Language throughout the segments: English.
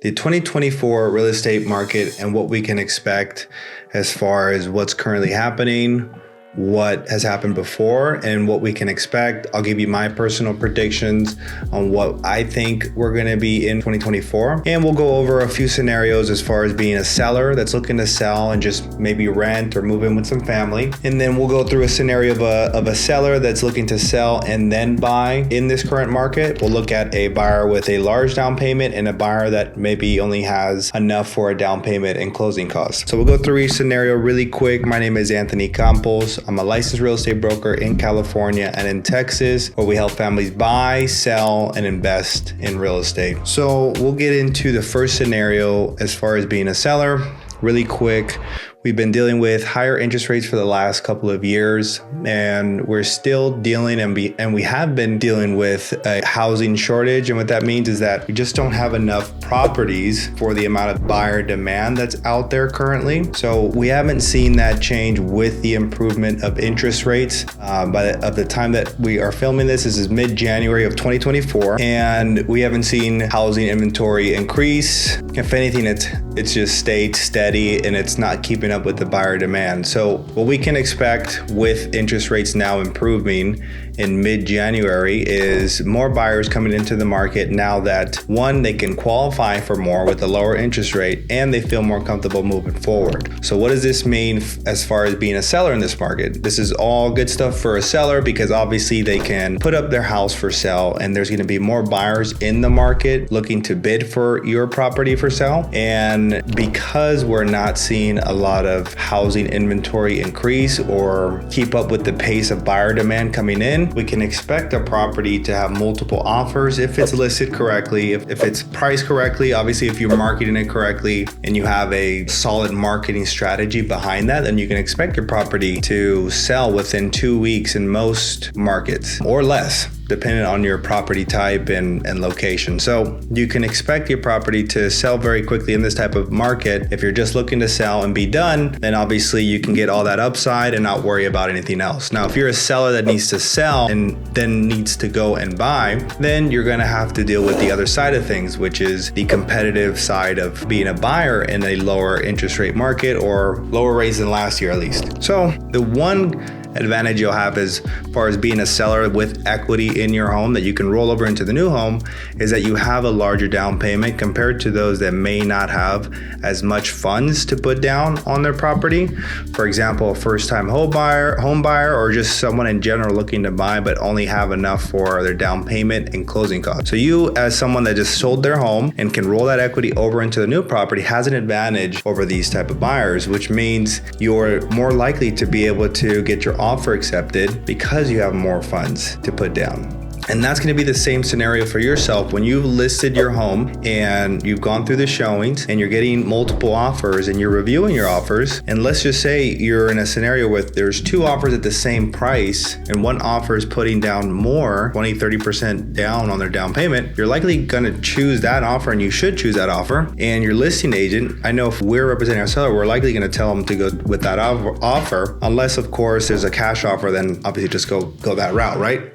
the 2024 real estate market and what we can expect as far as what's currently happening, what has happened before, and what we can expect. I'll give you my personal predictions on what I think we're going to be in 2024. And we'll go over a few scenarios as far as being a seller that's looking to sell and just maybe rent or move in with some family. And then we'll go through a scenario of a seller that's looking to sell and then buy in this current market. We'll look at a buyer with a large down payment and a buyer that maybe only has enough for a down payment and closing costs. So we'll go through each scenario really quick. My name is Anthony Campos. I'm a licensed real estate broker in California and in Texas, where we help families buy, sell, and invest in real estate. So we'll get into the first scenario as far as being a seller really quick. We've been dealing with higher interest rates for the last couple of years, and we're still dealing and we have been dealing with a housing shortage. And what that means is that we just don't have enough properties for the amount of buyer demand that's out there currently. So we haven't seen that change with the improvement of interest rates. Of the time that we are filming this is mid-January of 2024, and we haven't seen housing inventory increase. If anything, it's just stayed steady and it's not keeping up with the buyer demand. So what we can expect with interest rates now improving in mid-January is more buyers coming into the market now that, one, they can qualify for more with a lower interest rate and they feel more comfortable moving forward. So what does this mean as far as being a seller in this market? This is all good stuff for a seller because obviously they can put up their house for sale and there's going to be more buyers in the market looking to bid for your property for sale. And because we're not seeing a lot of housing inventory increase or keep up with the pace of buyer demand coming in, we can expect a property to have multiple offers if it's listed correctly, if it's priced correctly. Obviously, if you're marketing it correctly and you have a solid marketing strategy behind that, then you can expect your property to sell within 2 weeks in most markets or less, depending on your property type and location. So you can expect your property to sell very quickly in this type of market. If you're just looking to sell and be done, then obviously you can get all that upside and not worry about anything else. Now, if you're a seller that needs to sell and then needs to go and buy, then you're gonna have to deal with the other side of things, which is the competitive side of being a buyer in a lower interest rate market or lower rates than last year at least. So the one advantage you'll have as far as being a seller with equity in your home that you can roll over into the new home is that you have a larger down payment compared to those that may not have as much funds to put down on their property. For example, a first-time home buyer, or just someone in general looking to buy but only have enough for their down payment and closing costs. So you, as someone that just sold their home and can roll that equity over into the new property, has an advantage over these type of buyers, which means you're more likely to be able to get your offer accepted because you have more funds to put down. And that's going to be the same scenario for yourself when you've listed your home and you've gone through the showings and you're getting multiple offers and you're reviewing your offers. And let's just say you're in a scenario where there's two offers at the same price and one offer is putting down more, 20-30% down on their down payment. You're likely going to choose that offer, and you should choose that offer. And your listing agent, I know if we're representing our seller, we're likely going to tell them to go with that offer, unless of course there's a cash offer, then obviously just go that route, right?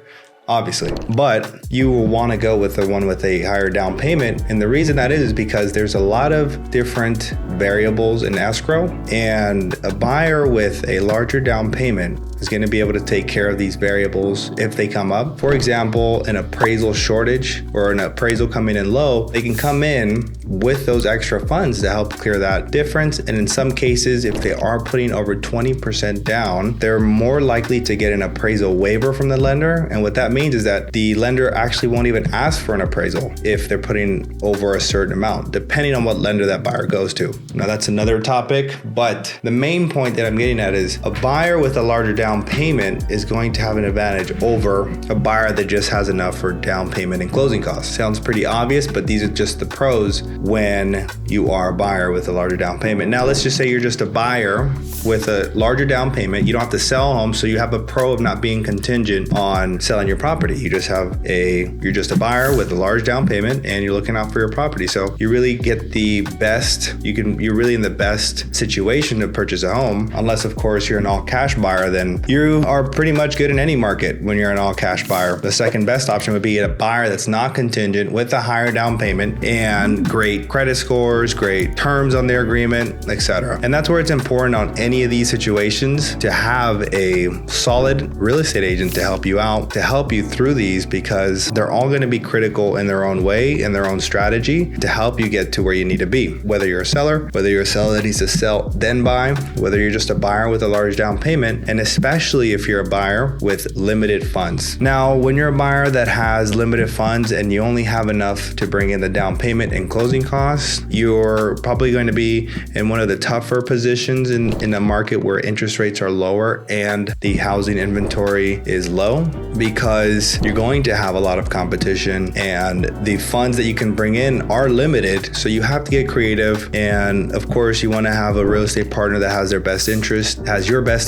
Obviously, but you will want to go with the one with a higher down payment. And the reason that is because there's a lot of different variables in escrow, and a buyer with a larger down payment is going to be able to take care of these variables if they come up. For example, an appraisal shortage or an appraisal coming in low, they can come in with those extra funds to help clear that difference. And in some cases, if they are putting over 20% down, they're more likely to get an appraisal waiver from the lender. And what that means is that the lender actually won't even ask for an appraisal if they're putting over a certain amount, depending on what lender that buyer goes to. Now that's another topic, but the main point that I'm getting at is a buyer with a larger down payment is going to have an advantage over a buyer that just has enough for down payment and closing costs. Sounds pretty obvious, but these are just the pros when you are a buyer with a larger down payment. Now let's just say you're just a buyer with a larger down payment. You don't have to sell a home, so you have a pro of not being contingent on selling your property. You're just a buyer with a large down payment and you're looking out for your property. So you really get the best, you're really in the best situation to purchase a home, unless of course you're an all cash buyer, then you are pretty much good in any market when you're an all cash buyer. The second best option would be a buyer that's not contingent with a higher down payment and great credit scores, great terms on their agreement, etc. And that's where it's important on any of these situations to have a solid real estate agent to help you out, to help you through these, because they're all going to be critical in their own way, in their own strategy to help you get to where you need to be. Whether you're a seller that needs to sell then buy, whether you're just a buyer with a large down payment, and especially if you're a buyer with limited funds. Now, when you're a buyer that has limited funds and you only have enough to bring in the down payment and closing costs, you're probably going to be in one of the tougher positions in a market where interest rates are lower and the housing inventory is low, because you're going to have a lot of competition and the funds that you can bring in are limited. So you have to get creative. And of course, you want to have a real estate partner that has your best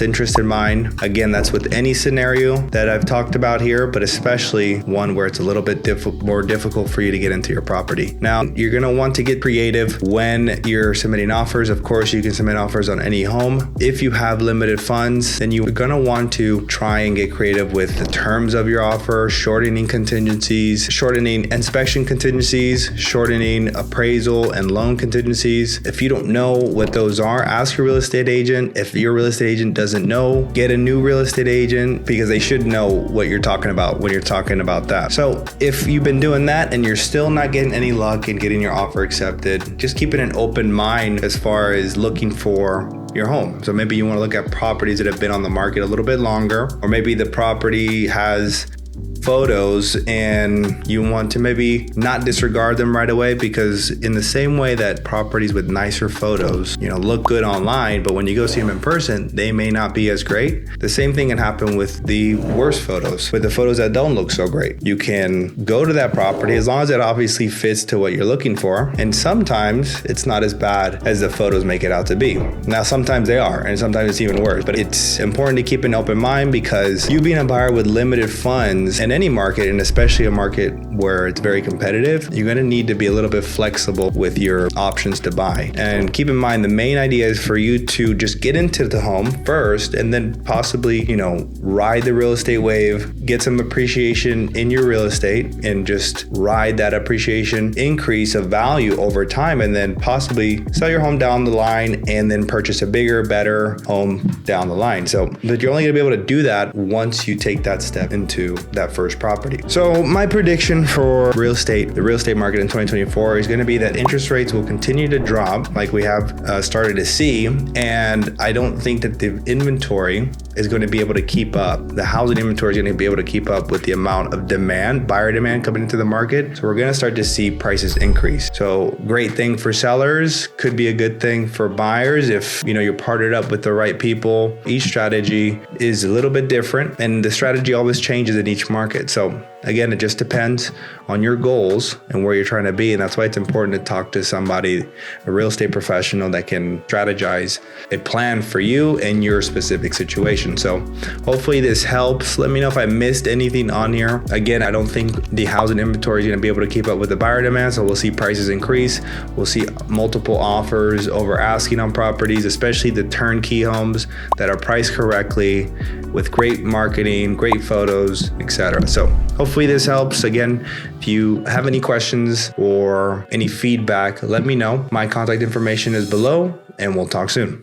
interest in mind. Again, that's with any scenario that I've talked about here, but especially one where it's a little bit more difficult for you to get into your property. Now, you're going to want to get creative when you're submitting offers. Of course, you can submit offers on any home. If you have limited funds, then you're going to want to try and get creative with the terms of your offer, shortening contingencies, shortening inspection contingencies, shortening appraisal and loan contingencies. If you don't know what those are, ask your real estate agent. If your real estate agent doesn't know, get a new real estate agent, because they should know what you're talking about when you're talking about that. So if you've been doing that and you're still not getting any luck in getting your offer accepted, just keeping an open mind as far as looking for your home. So maybe you want to look at properties that have been on the market a little bit longer, or maybe the property has photos and you want to maybe not disregard them right away, because in the same way that properties with nicer photos, look good online, but when you go see them in person, they may not be as great. The same thing can happen with the worst photos, with the photos that don't look so great. You can go to that property as long as it obviously fits to what you're looking for. And sometimes it's not as bad as the photos make it out to be. Now, sometimes they are, and sometimes it's even worse, but it's important to keep an open mind, because you being a buyer with limited funds and any market, and especially a market where it's very competitive, you're going to need to be a little bit flexible with your options to buy. And keep in mind, the main idea is for you to just get into the home first, and then possibly, ride the real estate wave, get some appreciation in your real estate, and just ride that appreciation increase of value over time, and then possibly sell your home down the line and then purchase a bigger, better home down the line. But you're only going to be able to do that once you take that step into that first property. So my prediction for the real estate market in 2024 is going to be that interest rates will continue to drop like we have started to see. And I don't think that the inventory is going to be able to keep up. The housing inventory is going to be able to keep up with the amount of demand, buyer demand coming into the market. So we're going to start to see prices increase. So great thing for sellers, could be a good thing for buyers if you're partnered up with the right people. Each strategy is a little bit different, and the strategy always changes in each market. So again, it just depends on your goals and where you're trying to be. And that's why it's important to talk to somebody, a real estate professional that can strategize a plan for you and your specific situation. So hopefully this helps. Let me know if I missed anything on here. Again, I don't think the housing inventory is going to be able to keep up with the buyer demand. So we'll see prices increase. We'll see multiple offers over asking on properties, especially the turnkey homes that are priced correctly with great marketing, great photos, etc. So hopefully this helps. Again, if you have any questions or any feedback, let me know. My contact information is below, and we'll talk soon.